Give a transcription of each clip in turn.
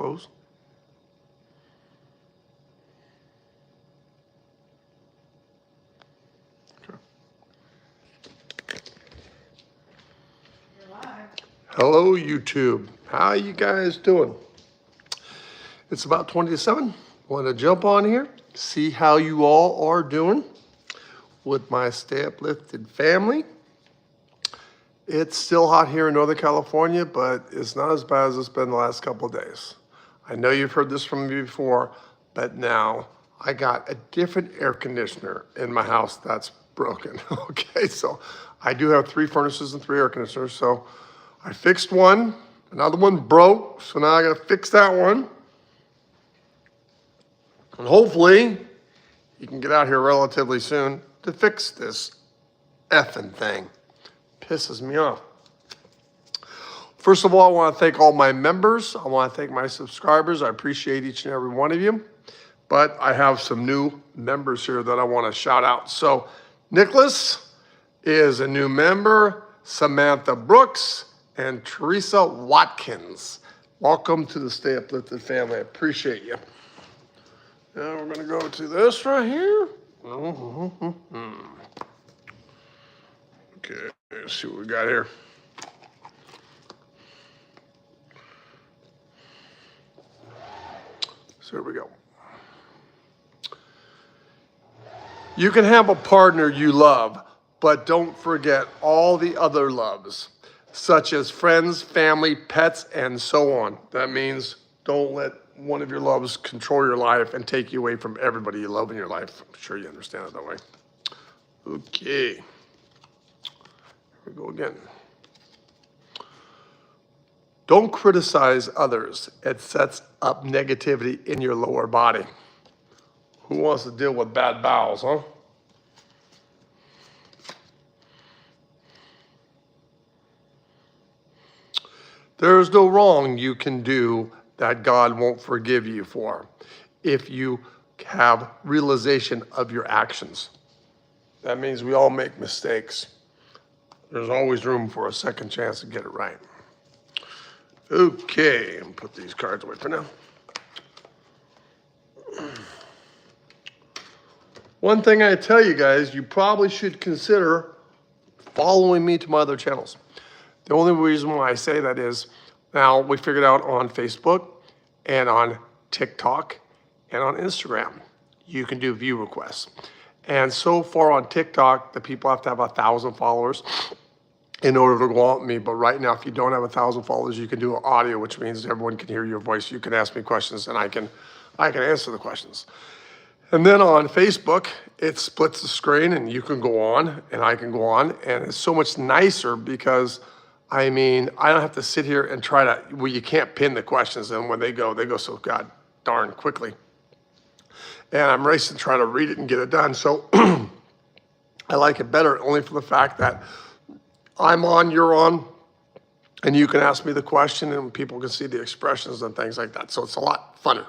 Close. Okay. You're live. Hello, YouTube. How you guys doing? It's about 20 to 7. Want to jump on here, see how you all are doing with my Stay Uplifted family. It's still hot here in Northern California, but it's not as bad as it's been the last couple of days. I know you've heard this from me before, but now I got a different air conditioner in my house that's broken. Okay, so I do have 3 furnaces and 3 air conditioners. So I fixed one, another one broke, so now I gotta fix that one. And hopefully you can get out here relatively soon to fix this effing thing. Pisses me off. First of all, I want to thank all my members. I want to thank my subscribers. I appreciate each and every one of you. But I have some new members here that I want to shout out. So Nicholas is a new member, Samantha Brooks, and Teresa Watkins. Welcome to the Stay Uplifted family. I appreciate you. Now we're going to go to this right here. Okay, let's see what we got here. So here we go. You can have a partner you love, but don't forget all the other loves, such as friends, family, pets, and so on. That means don't let one of your loves control your life and take you away from everybody you love in your life. I'm sure you understand it that way. Okay. Here we go again. Don't criticize others. It sets up negativity in your lower body. Who wants to deal with bad bowels, huh? There is no wrong you can do that God won't forgive you for if you have realization of your actions. That means we all make mistakes. There's always room for a second chance to get it right. Okay, and put these cards away for now. One thing I tell you guys, you probably should consider following me to my other channels. The only reason why I say that is now we figured out on Facebook and on TikTok and on Instagram, you can do view requests. And so far on TikTok, the people have to have 1,000 followers in order to go out with me. But right now, if you don't have 1,000 followers, you can do audio, which means everyone can hear your voice. You can ask me questions and I can answer the questions. And then on Facebook, it splits the screen and you can go on and I can go on. And it's so much nicer because, I mean, I don't have to sit here and try to, well, you can't pin the questions. And when they go so god darn quickly. And I'm racing to try to read it and get it done. So I like it better only for the fact that I'm on, you're on, and you can ask me the question and people can see the expressions and things like that. So it's a lot funner.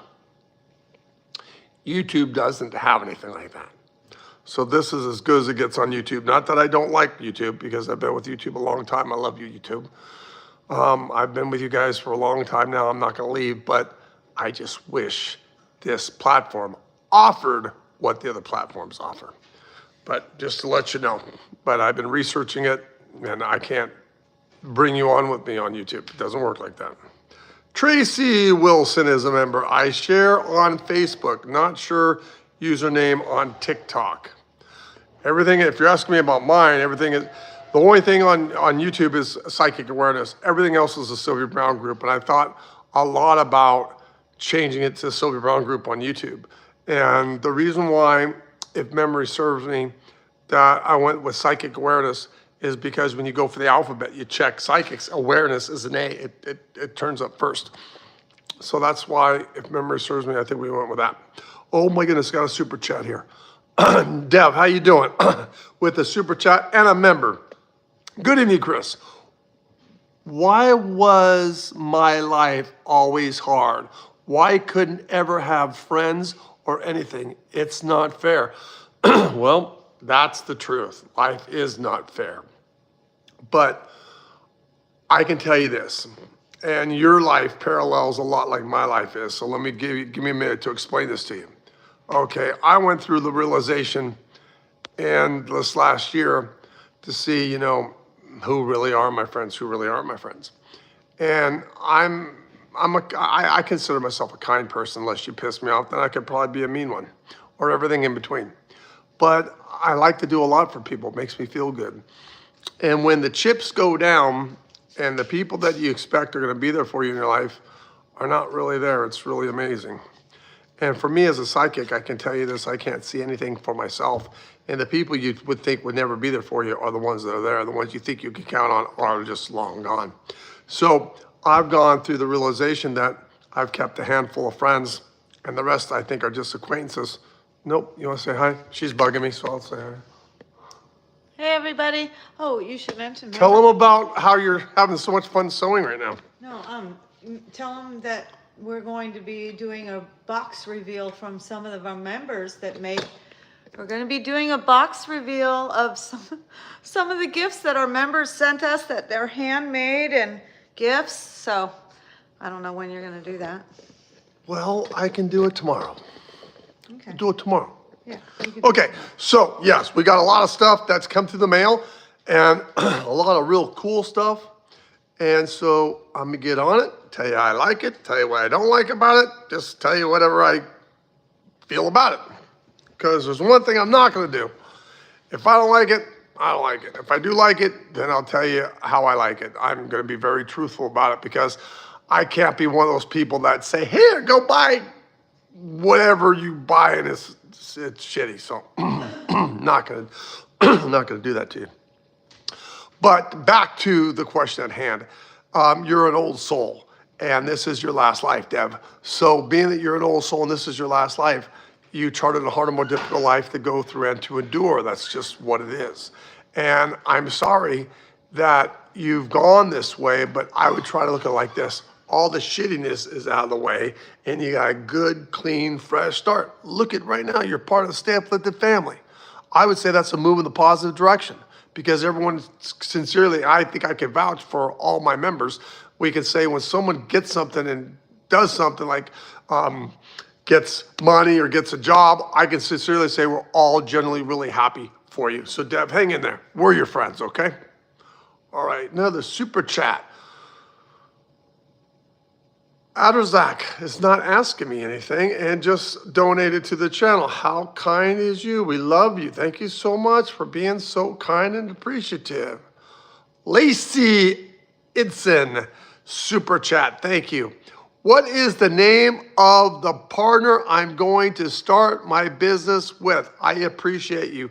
YouTube doesn't have anything like that. So this is as good as it gets on YouTube. Not that I don't like YouTube, because I've been with YouTube a long time. I love you, YouTube. I've been with you guys for a long time now. I'm not going to leave, but I just wish this platform offered what the other platforms offer. But just to let you know, but I've been researching it and I can't bring you on with me on YouTube. It doesn't work like that. Tracy Wilson is a member. I share on Facebook, not sure username on TikTok. Everything, if you're asking me about mine, everything is, the only thing on YouTube is psychic awareness. Everything else is a Sylvia Browne group. And I thought a lot about changing it to Sylvia Browne group on YouTube. And the reason why, if memory serves me, that I went with psychic awareness is because when you go for the alphabet, you check psychics. Awareness is an A. It turns up first. So that's why, if memory serves me, I think we went with that. Oh my goodness, got a super chat here. Dev, how you doing? With a super chat and a member. Good evening, Chris. Why was my life always hard? Why couldn't ever have friends or anything? It's not fair. Well, that's the truth. Life is not fair. But I can tell you this, And your life parallels a lot like my life is. So let me give me a minute to explain this to you. Okay, I went through the realization and this last year to see, who really are my friends, who really aren't my friends. And I consider myself a kind person. Unless you piss me off, then I could probably be a mean one, or everything in between. But I like to do a lot for people. It makes me feel good. And when the chips go down and the people that you expect are going to be there for you in your life are not really there, it's really amazing. And for me as a psychic, I can tell you this, I can't see anything for myself. And the people you would think would never be there for you are the ones that are there. The ones you think you can count on are just long gone. So I've gone through the realization that I've kept a handful of friends and the rest I think are just acquaintances. Nope, you want to say hi? She's bugging me, so I'll say hi. Hey, everybody. Oh, you should mention. Tell them about how you're having so much fun sewing right now. No, tell them that we're going to be doing a box reveal from some of our members that made. We're going to be doing a box reveal of some of the gifts that our members sent us, that they're handmade and gifts. So I don't know when you're going to do that. Well, I can do it tomorrow. Okay. Do it tomorrow. Yeah. Okay, so yes, we got a lot of stuff that's come through the mail and a lot of real cool stuff. And so I'm gonna get on it, tell you I like it, tell you what I don't like about it, just tell you whatever I feel about it. Because there's one thing I'm not gonna do. If I don't like it, I don't like it. If I do like it, then I'll tell you how I like it. I'm gonna be very truthful about it because I can't be one of those people that say, here, go buy whatever you buy and it's shitty. So not gonna do that to you. But back to the question at hand. You're an old soul and this is your last life, Deb. So being that you're an old soul and this is your last life, you charted a harder, more difficult life to go through and to endure. That's just what it is. And I'm sorry that you've gone this way, but I would try to look at it like this. All the shittiness is out of the way and you got a good, clean, fresh start. Look at right now, you're part of the stamp-lifted family. I would say that's a move in the positive direction because everyone sincerely, I think I can vouch for all my members. We can say when someone gets something and does something like gets money or gets a job, I can sincerely say we're all generally really happy for you. So Deb, hang in there. We're your friends, okay? All right, another super chat. Adrazak is not asking me anything and just donated to the channel. How kind is you? We love you. Thank you so much for being so kind and appreciative. Lacey Idson, super chat. Thank you. What is the name of the partner I'm going to start my business with? I appreciate you.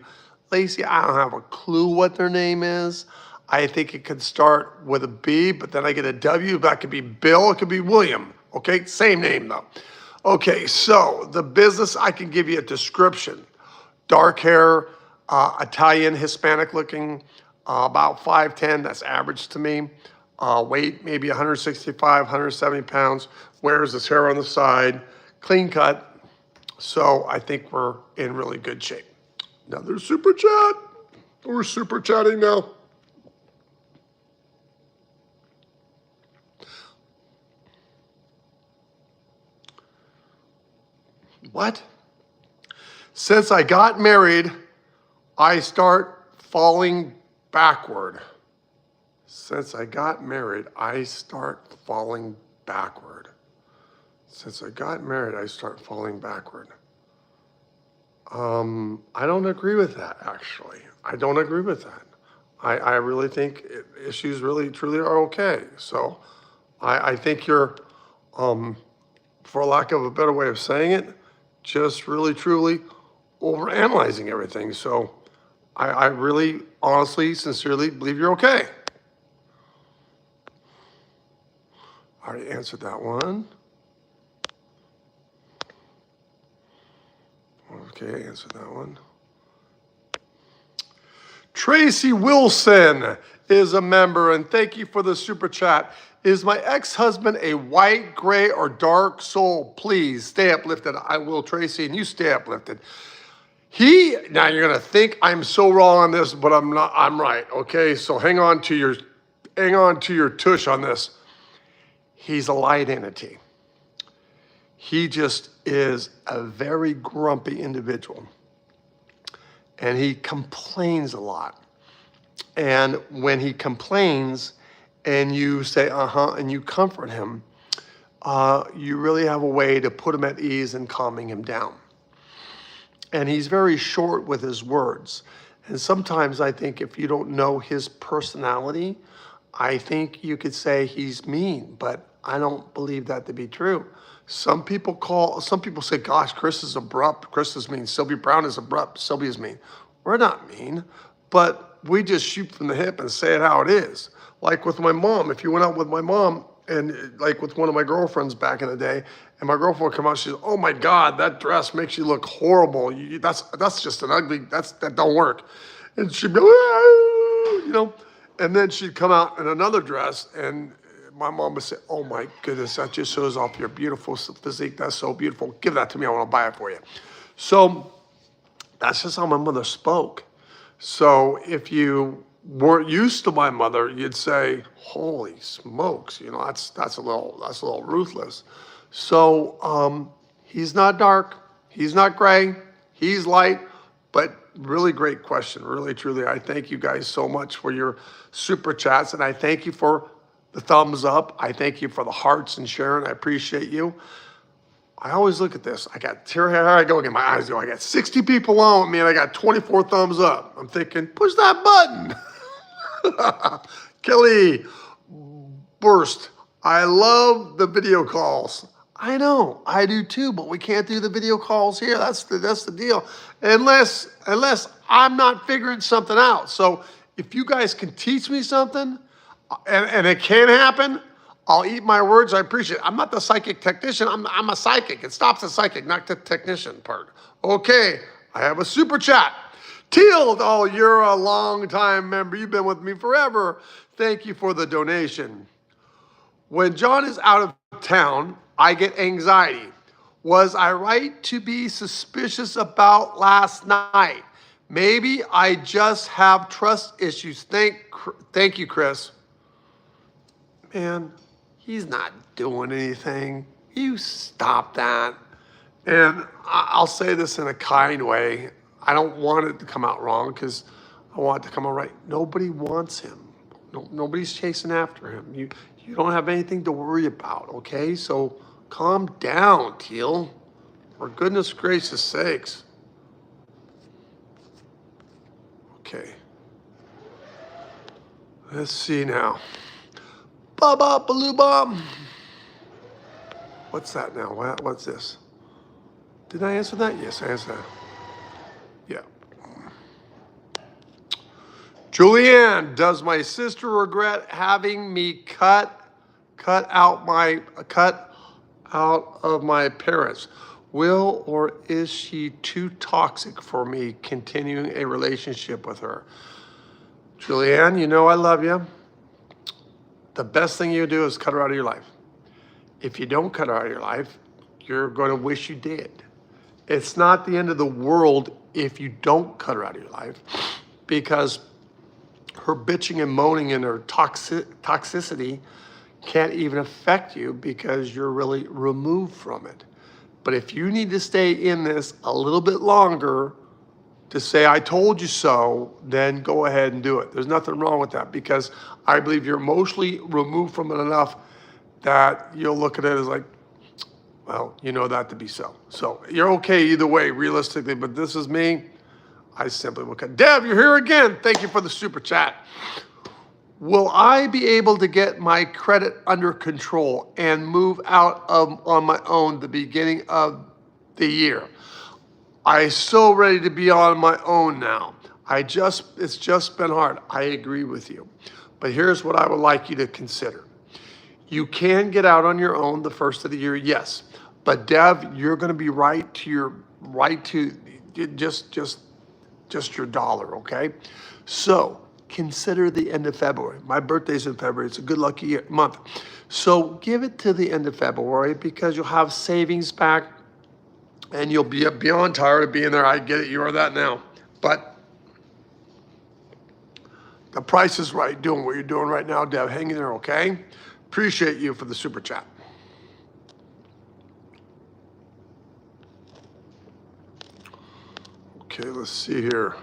Lacey, I don't have a clue what their name is. I think it could start with a B, but then I get a W. That could be Bill, it could be William. Okay, same name though. Okay, so the business, I can give you a description. Dark hair, Italian, Hispanic looking, about 5'10", that's average to me. Weight, maybe 165, 170 pounds. Wears his hair on the side, clean cut. So I think we're in really good shape. Another super chat. We're super chatting now. What? Since I got married, I start falling backward. Since I got married, I start falling backward. Since I got married, I start falling backward. I don't agree with that, actually. I don't agree with that. I really think issues really, truly are okay. So I think you're, for lack of a better way of saying it, just really, truly overanalyzing everything. So I really, honestly, sincerely believe you're okay. I already answered that one. Okay, I answered that one. Tracy Wilson is a member, and thank you for the super chat. Is my ex-husband a white, gray, or dark soul? Please stay uplifted. I will, Tracy, and you stay uplifted. Now you're gonna think I'm so wrong on this, but I'm not. I'm right. Okay, so hang on to your tush on this. he's a light entity. He just is a very grumpy individual. And he complains a lot. And when he complains and you say, and you comfort him, you really have a way to put him at ease and calming him down. And he's very short with his words. And sometimes I think if you don't know his personality, I think you could say he's mean, but I don't believe that to be true. Some people say, gosh, Chris is abrupt. Chris is mean. Sylvia Browne is abrupt. Sylvia's mean. We're not mean, but we just shoot from the hip and say it how it is. Like with my mom, if you went out with my mom and like with one of my girlfriends back in the day, and my girlfriend would come out, she's, oh my God, that dress makes you look horrible. That's just an ugly, that don't work. And she'd be, and then she'd come out in another dress and my mom would say, oh my goodness, that just shows off your beautiful physique. That's so beautiful. Give that to me. I want to buy it for you. So that's just how my mother spoke. So if you weren't used to my mother, you'd say, holy smokes, that's a little ruthless. So he's not dark, he's not gray, he's light, but really great question. Really, truly, I thank you guys so much for your super chats, and I thank you for the thumbs up. I thank you for the hearts and sharing. I appreciate you. I always look at this. Here I go again. My eyes go. I got 60 people on with me, and I got 24 thumbs up. I'm thinking, push that button. Kelly Burst. I love the video calls. I know, I do too, but we can't do the video calls here. That's the deal. Unless I'm not figuring something out. So if you guys can teach me something, and it can happen, I'll eat my words. I appreciate it. I'm not the psychic technician. I'm a psychic. It stops the psychic, not the technician part. Okay, I have a super chat. Teal, oh, you're a long-time member. You've been with me forever. Thank you for the donation. When John is out of town, I get anxiety. Was I right to be suspicious about last night? Maybe I just have trust issues. Thank you, Chris. Man, he's not doing anything. You stop that. And I'll say this in a kind way. I don't want it to come out wrong because I want it to come out right. Nobody wants him. Nobody's chasing after him. You don't have anything to worry about, okay? So calm down, Teal. For goodness gracious sakes. Okay. Let's see now. Ba-ba, baloo-bum. What's that now? What's this? Did I answer that? Yes, I answered that. Yeah. Julianne, does my sister regret having me cut out of my parents? Will or is she too toxic for me continuing a relationship with her? Julianne, you know I love you. The best thing you do is cut her out of your life. If you don't cut her out of your life, you're going to wish you did. It's not the end of the world if you don't cut her out of your life, because her bitching and moaning and her toxicity can't even affect you because you're really removed from it. But if you need to stay in this a little bit longer to say, I told you so, then go ahead and do it. There's nothing wrong with that, because I believe you're emotionally removed from it enough that you'll look at it as like, well, you know that to be so. So you're okay either way, realistically, but this is me. I simply will cut. Dev, you're here again. Thank you for the super chat. Will I be able to get my credit under control and move out on my own the beginning of the year? I'm so ready to be on my own now. It's just been hard. I agree with you. But here's what I would like you to consider. You can get out on your own the first of the year, yes. But Dev, you're going to be right to just your dollar, okay? So consider the end of February. My birthday's in February. It's a good lucky month. So give it to the end of February, because you'll have savings back and you'll be beyond tired of being there. I get it. You are that now. But the price is right doing what you're doing right now, Dev. Hang in there, okay? Appreciate you for the super chat. Okay, let's see here.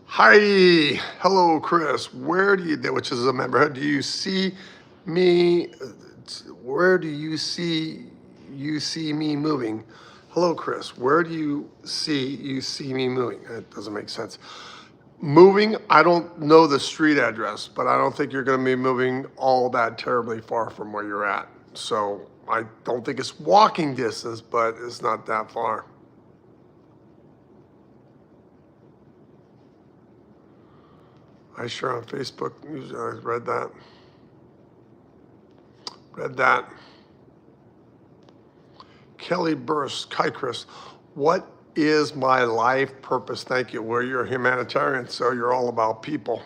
Hi, hello, Chris. Where do you, which is a member, do you see me? Where do you see me moving? Hello, Chris. Where do you see me moving? That doesn't make sense. Moving, I don't know the street address, but I don't think you're going to be moving all that terribly far from where you're at. So I don't think it's walking distance, but it's not that far. I share on Facebook. I read that. Read that. Kelly Burst, hi Chris. What is my life purpose? Thank you. Well, you're a humanitarian, so you're all about people.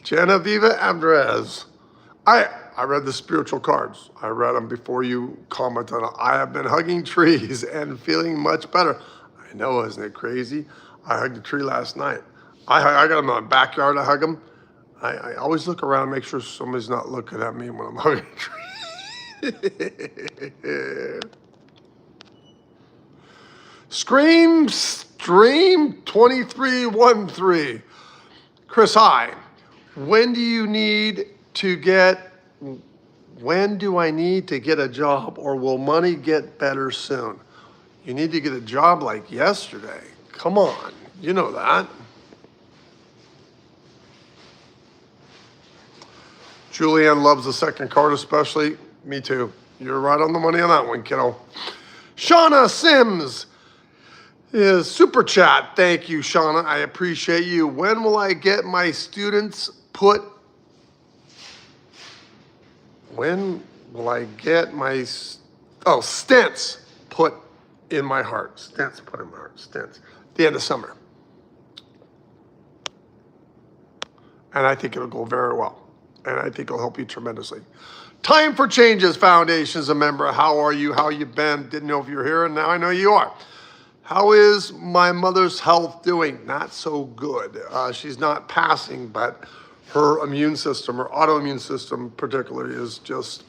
Genevieve Andres. I read the spiritual cards. I read them before you commented on it. I have been hugging trees and feeling much better. I know, isn't it crazy? I hugged a tree last night. I got them in my backyard. I hug them. I always look around, make sure somebody's not looking at me when I'm hugging a tree. Stream 2313. Chris, hi. When do I need to get a job, or will money get better soon? You need to get a job like yesterday. Come on, you know that. Julianne loves the second card especially. Me too. You're right on the money on that one, kiddo. Shauna Sims is super chat. Thank you, Shauna. I appreciate you. When will I get my students put? When will I get my stents put in my heart? Stents put in my heart. Stents. The end of summer. And I think it'll go very well. And I think it'll help you tremendously. Time for Changes Foundation is a member. How are you? How you been? Didn't know if you were here, and now I know you are. How is my mother's health doing? Not so good. She's not passing, but her immune system, her autoimmune system particularly, is just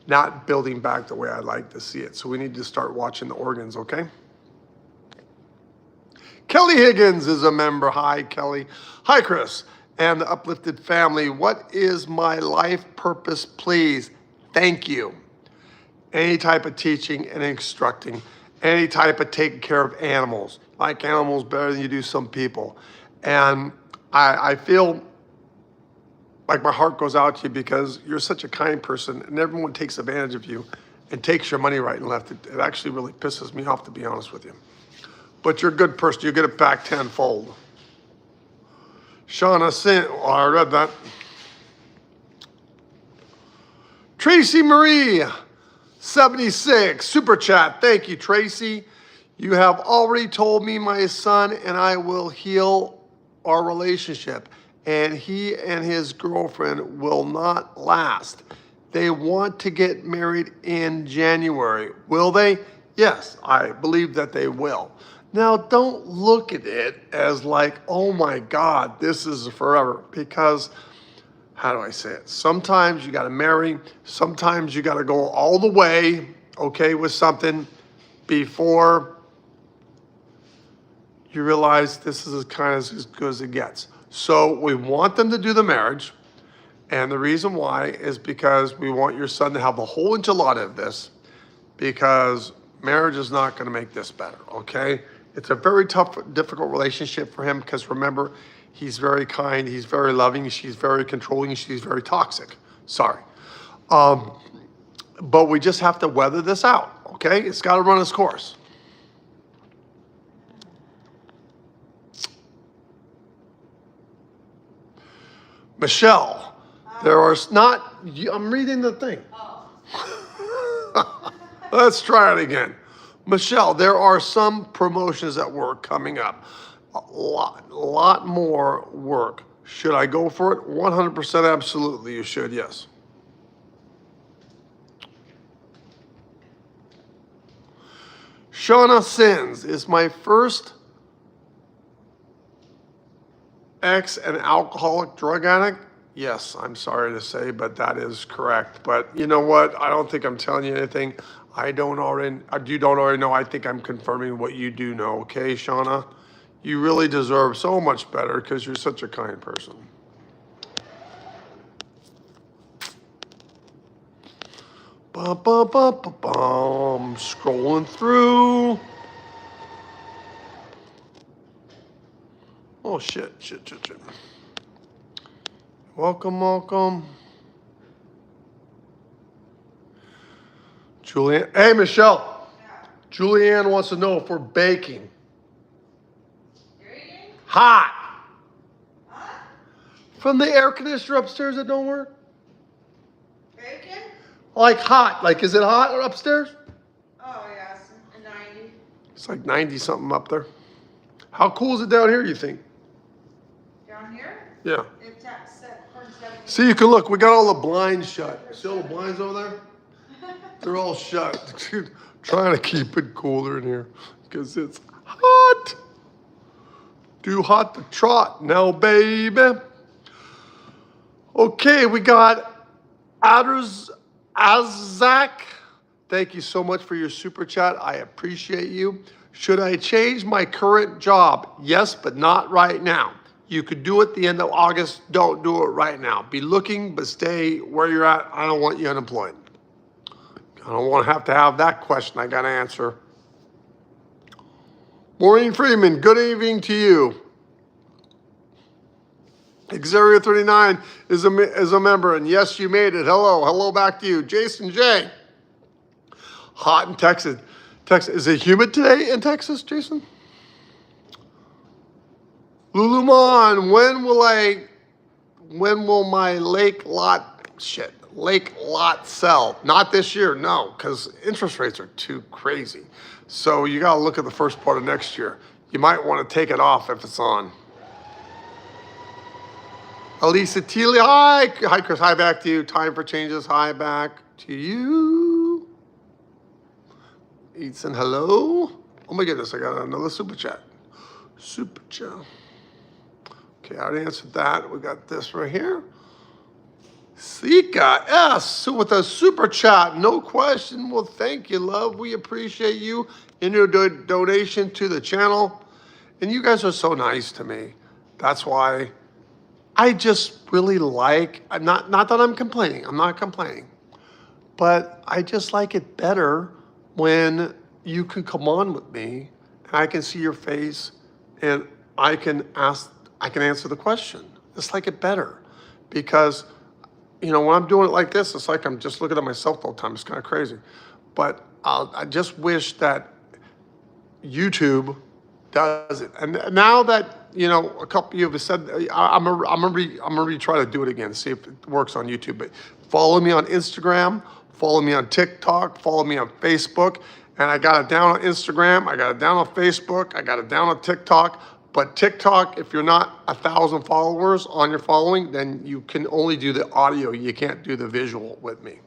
not building back the way I'd like to see it. So we need to start watching the organs, okay? Kelly Higgins is a member. Hi, Kelly. Hi, Chris. And the uplifted family. What is my life purpose, please? Thank you. Any type of teaching and instructing, any type of taking care of animals. Like animals better than you do some people. And I feel like my heart goes out to you because you're such a kind person and everyone takes advantage of you and takes your money right and left. It actually really pisses me off, to be honest with you. But you're a good person. You get it back tenfold. Shauna sent, oh, I read that. Tracy Marie, 76, super chat. Thank you, Tracy. You have already told me my son and I will heal our relationship, and he and his girlfriend will not last. They want to get married in January. Will they? Yes, I believe that they will. Now, don't look at it as like, oh my God, this is forever. Because, how do I say it? Sometimes you got to marry. Sometimes you got to go all the way, okay, with something before you realize this is kind of as good as it gets. So we want them to do the marriage. And the reason why is because we want your son to have the whole enchilada of this, because marriage is not going to make this better, okay? It's a very tough, difficult relationship for him because remember, he's very kind, he's very loving, she's very controlling, she's very toxic. Sorry. But we just have to weather this out, okay? It's got to run its course. Michelle, there are not, I'm reading the thing. Oh. Let's try it again. Michelle, there are some promotions at work coming up. A lot more work. Should I go for it? 100% absolutely you should, yes. Shauna Sins is my first ex an alcoholic drug addict? Yes, I'm sorry to say, but that is correct. But you know what? I don't think I'm telling you anything you don't already know. I think I'm confirming what you do know, okay, Shauna? You really deserve so much better because you're such a kind person. Bum, bum, bum, bum, bum. Scrolling through. Oh, shit. Welcome. Julianne. Hey, Michelle. Yeah. Julianne wants to know if we're baking. Baking? Hot. Huh? From the air conditioner upstairs that don't work? Bacon? Like hot. Like, is it hot upstairs? Oh, yes, a 90. It's like 90 something up there. How cool is it down here, you think? Down here? Yeah. It's at from 70. See, you can look. We got all the blinds shut. See all the blinds over there? They're all shut. Dude, trying to keep it cooler in here because it's hot. Too hot to trot now, baby. Okay, we got Azak. Thank you so much for your super chat. I appreciate you. Should I change my current job? Yes, but not right now. You could do it the end of August. Don't do it right now. Be looking, but stay where you're at. I don't want you unemployed. I don't want to have that question I got to answer. Maureen Freeman, good evening to you. Xavier 39 is a member, and yes, you made it. Hello back to you. Jason J. Hot in Texas. Is it humid today in Texas, Jason? Luluman, when will my lake lot sell? Not this year, no, because interest rates are too crazy. So you got to look at the first part of next year. You might want to take it off if it's on. Elisa Teely, hi Chris, hi back to you. Time for changes, hi back to you. Ethan, hello. Oh my goodness, I got another super chat. Okay, I already answered that. We got this right here. Sika S with a super chat, no question. Well, thank you, love. We appreciate you and your donation to the channel. And you guys are so nice to me. That's why I just really like, not that I'm complaining, I'm not complaining, but I just like it better when you can come on with me and I can see your face and I can answer the question. Just like it better because, when I'm doing it like this, it's like I'm just looking at myself all the time. It's kind of crazy. But I just wish that YouTube does it. And now that, a couple of you have said, I'm gonna try to do it again, see if it works on YouTube. But follow me on Instagram, follow me on TikTok, follow me on Facebook. And I got it down on Instagram, I got it down on Facebook, I got it down on TikTok. But TikTok, if you're not 1,000 followers on your following, then you can only do the audio. You can't do the visual with me.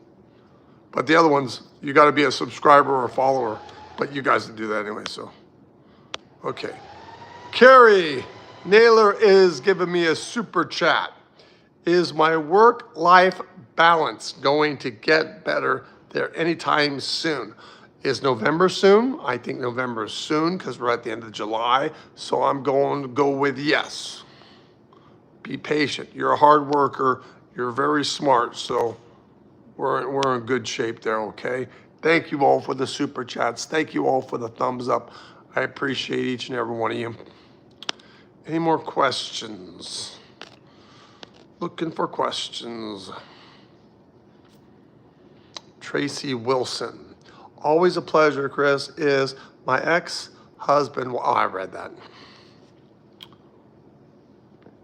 But the other ones, you got to be a subscriber or a follower. But you guys can do that anyway, so. Okay. Carrie Naylor is giving me a super chat. Is my work-life balance going to get better there anytime soon? Is November soon? I think November is soon because we're at the end of July. So I'm going to go with yes. Be patient. You're a hard worker. You're very smart. So we're in good shape there, okay? Thank you all for the super chats. Thank you all for the thumbs up. I appreciate each and every one of you. Any more questions? Looking for questions. Tracy Wilson. Always a pleasure, Chris. Is my ex-husband. Oh, I read that.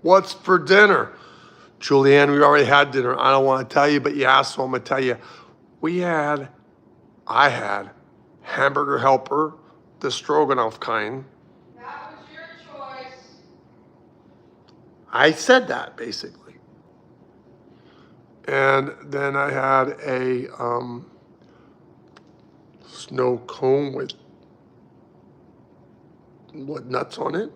What's for dinner? Julianne, we already had dinner. I don't want to tell you, but you asked, so I'm going to tell you. I had hamburger helper, the stroganoff kind. That was your choice. I said that, basically. And then I had a snow cone with nuts on it.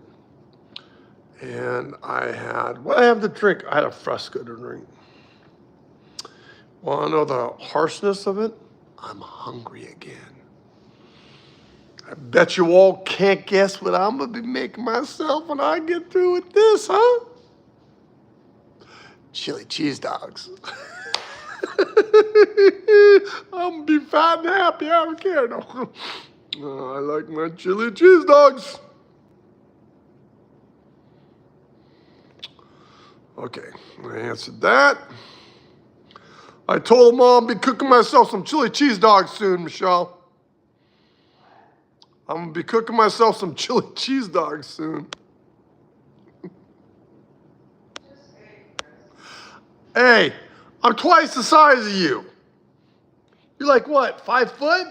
And I had, what I have to drink? I had a Fresco to drink. Want to know the harshness of it? I'm hungry again. I bet you all can't guess what I'm going to be making myself when I get through with this, huh? Chili cheese dogs. I'm going to be fat and happy. I don't care. No. I like my chili cheese dogs. Okay, I answered that. I told Mom I'll be cooking myself some chili cheese dogs soon, Michelle. I'm gonna be cooking myself some chili cheese dogs soon. Hey, I'm twice the size of you. You're like what, 5 foot?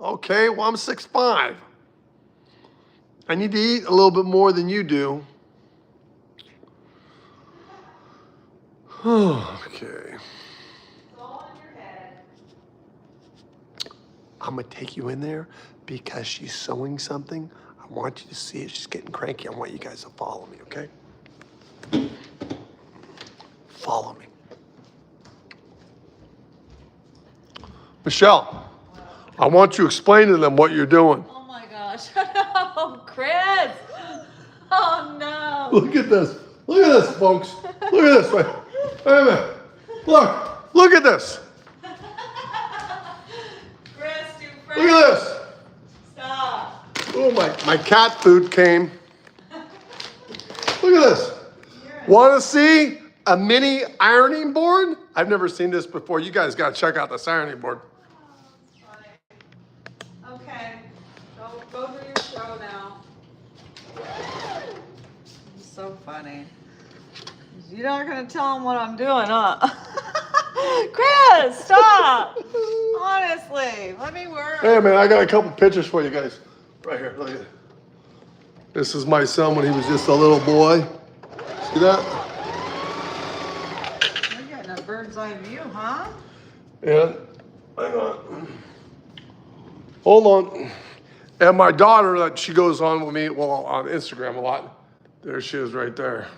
Okay, well I'm 6'5". I need to eat a little bit more than you do. Okay. I'm gonna take you in there because she's sewing something. I want you to see it. She's getting cranky. I want you guys to follow me, okay? Follow me. Michelle, I want you to explain to them what you're doing. Oh my gosh. Oh, Chris. Oh no. Look at this. Look at this, folks. Look at this. Wait a minute. Look at this. Chris, Look at this. Stop. Oh, my cat food came. Look at this. Want to see a mini ironing board? I've never seen this before. You guys got to check out this ironing board. Okay, go do your show now. It's so funny. You're not gonna tell them what I'm doing, huh? Chris, stop! Honestly, let me work. Hey, man, I got a couple pictures for you guys. Right here, look at it. This is my son when he was just a little boy. See that? You're getting a bird's eye view, huh? And, hang on. Hold on. And my daughter, that she goes on with me, well, on Instagram a lot. There she is right there.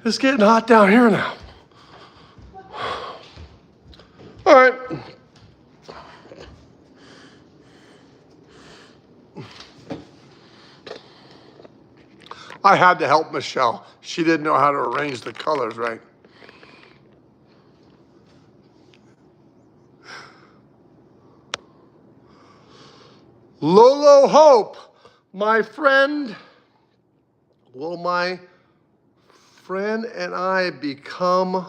It's getting hot down here now. All right. I had to help Michelle. She didn't know how to arrange the colors right. Lolo Hope, my friend, will my friend and I become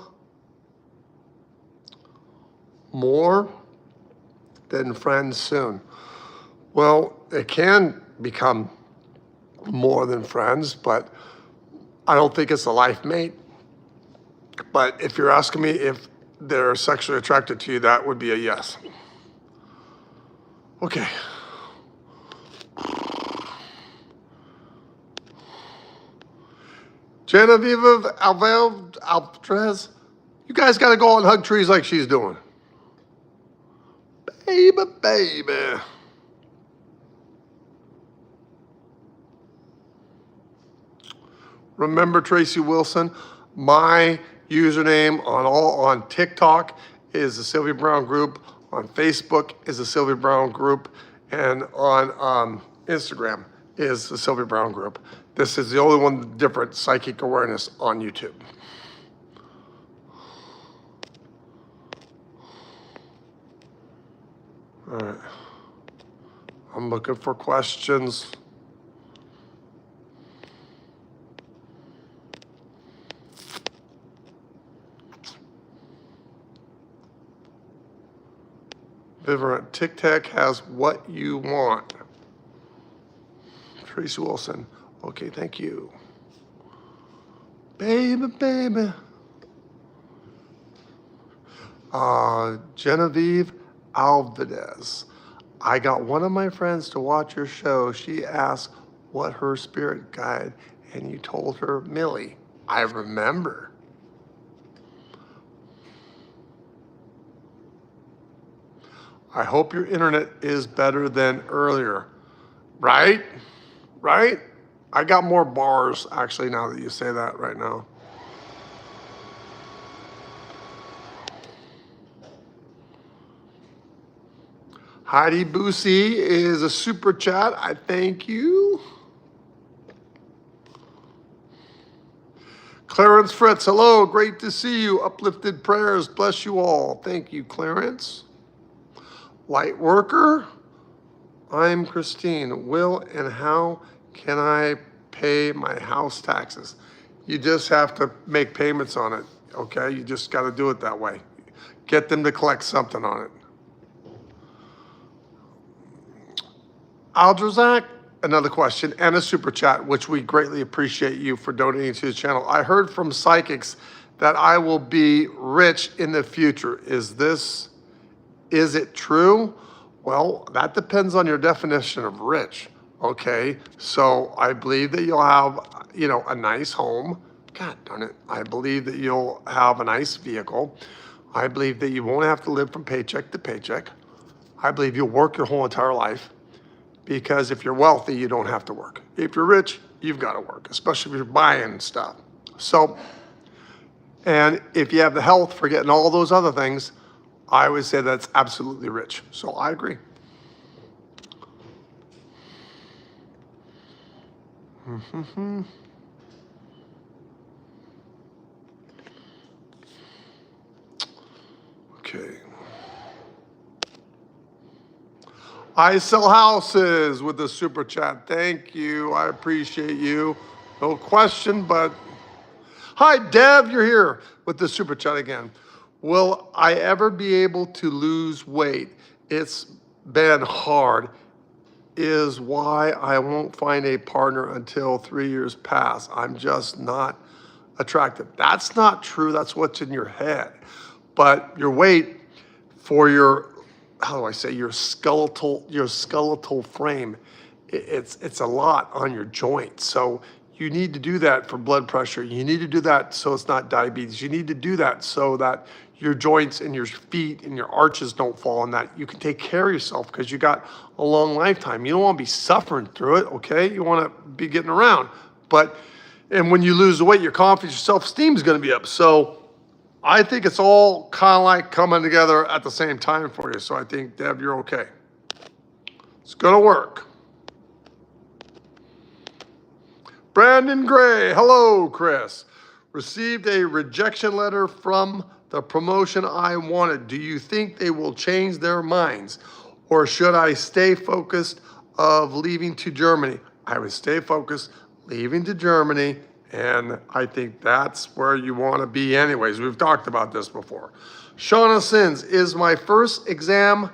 more than friends soon? Well, it can become more than friends, but I don't think it's a life mate. But if you're asking me if they're sexually attracted to you, that would be a yes. Okay. Genevieve Alvarez, you guys got to go and hug trees like she's doing. Baby. Remember Tracy Wilson? My username on TikTok is the Sylvia Browne Group. On Facebook is the Sylvia Browne Group. And on Instagram is the Sylvia Browne Group. This is the only one different, psychic awareness on YouTube. All right. I'm looking for questions. Vibrant Tic Tac has what you want. Tracy Wilson. Okay, thank you. Baby. Genevieve Alvarez. I got one of my friends to watch your show. She asked what her spirit guide, and you told her Millie. I remember. I hope your internet is better than earlier. Right? Right? I got more bars actually now that you say that right now. Heidi Boosie is a super chat. I thank you. Clarence Fritz, hello. Great to see you. Uplifted prayers. Bless you all. Thank you, Clarence. Light worker. I'm Christine. Will and how can I pay my house taxes? You just have to make payments on it, okay? You just got to do it that way. Get them to collect something on it. Aldrazak, another question and a super chat, which we greatly appreciate you for donating to the channel. I heard from psychics that I will be rich in the future. Is it true? Well, that depends on your definition of rich, okay? So I believe that you'll have, a nice home. God darn it. I believe that you'll have a nice vehicle. I believe that you won't have to live from paycheck to paycheck. I believe you'll work your whole entire life. Because if you're wealthy, you don't have to work. If you're rich, you've got to work, especially if you're buying stuff. So, and if you have the health for getting all those other things, I would say that's absolutely rich. So I agree. Okay. I sell houses with the super chat. Thank you. I appreciate you. No question, but hi, Dev, you're here with the super chat again. Will I ever be able to lose weight? It's been hard. Is why I won't find a partner until 3 years pass. I'm just not attractive. That's not true. That's what's in your head. But your weight for your your skeletal frame, it's a lot on your joints. So you need to do that for blood pressure. You need to do that so it's not diabetes. You need to do that so that your joints and your feet and your arches don't fall, and that you can take care of yourself because you got a long lifetime. You don't want to be suffering through it, okay? You want to be getting around. And when you lose the weight, your confidence, your self-esteem is going to be up. So I think it's all kind of like coming together at the same time for you. So I think, Deb, you're okay. It's going to work. Brandon Gray. Hello, Chris. Received a rejection letter from the promotion I wanted. Do you think they will change their minds? Or should I stay focused of leaving to Germany? I would stay focused, leaving to Germany. And I think that's where you want to be anyways. We've talked about this before. Shauna Sins, is my first exam,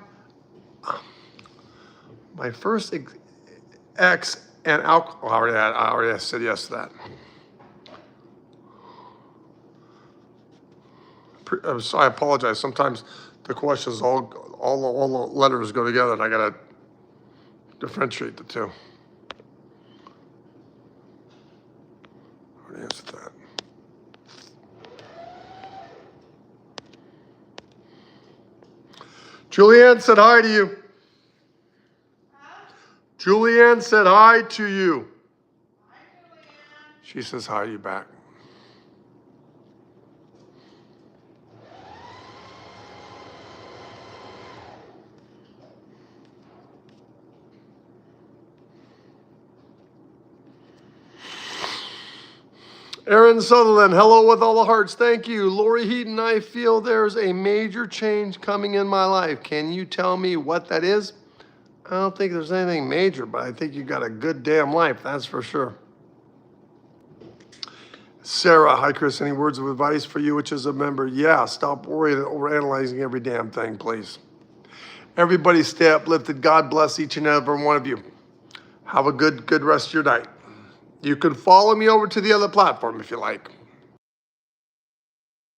X and alcohol. I already said yes to that. So I apologize. Sometimes the questions, all the letters go together and I got to differentiate the two. Answer that. Julianne said hi to you. Julianne said hi to you. Hi, Julianne. She says hi to you back. Aaron Sutherland, hello with all the hearts. Thank you. Lori Heaton, I feel there's a major change coming in my life. Can you tell me what that is? I don't think there's anything major, but I think you got a good damn life, that's for sure. Sarah, hi Chris, any words of advice for you, which is a member? Yeah, stop worrying and overanalyzing every damn thing, please. Everybody stay uplifted. God bless each and every one of you. Have a good rest of your night. You can follow me over to the other platform if you like.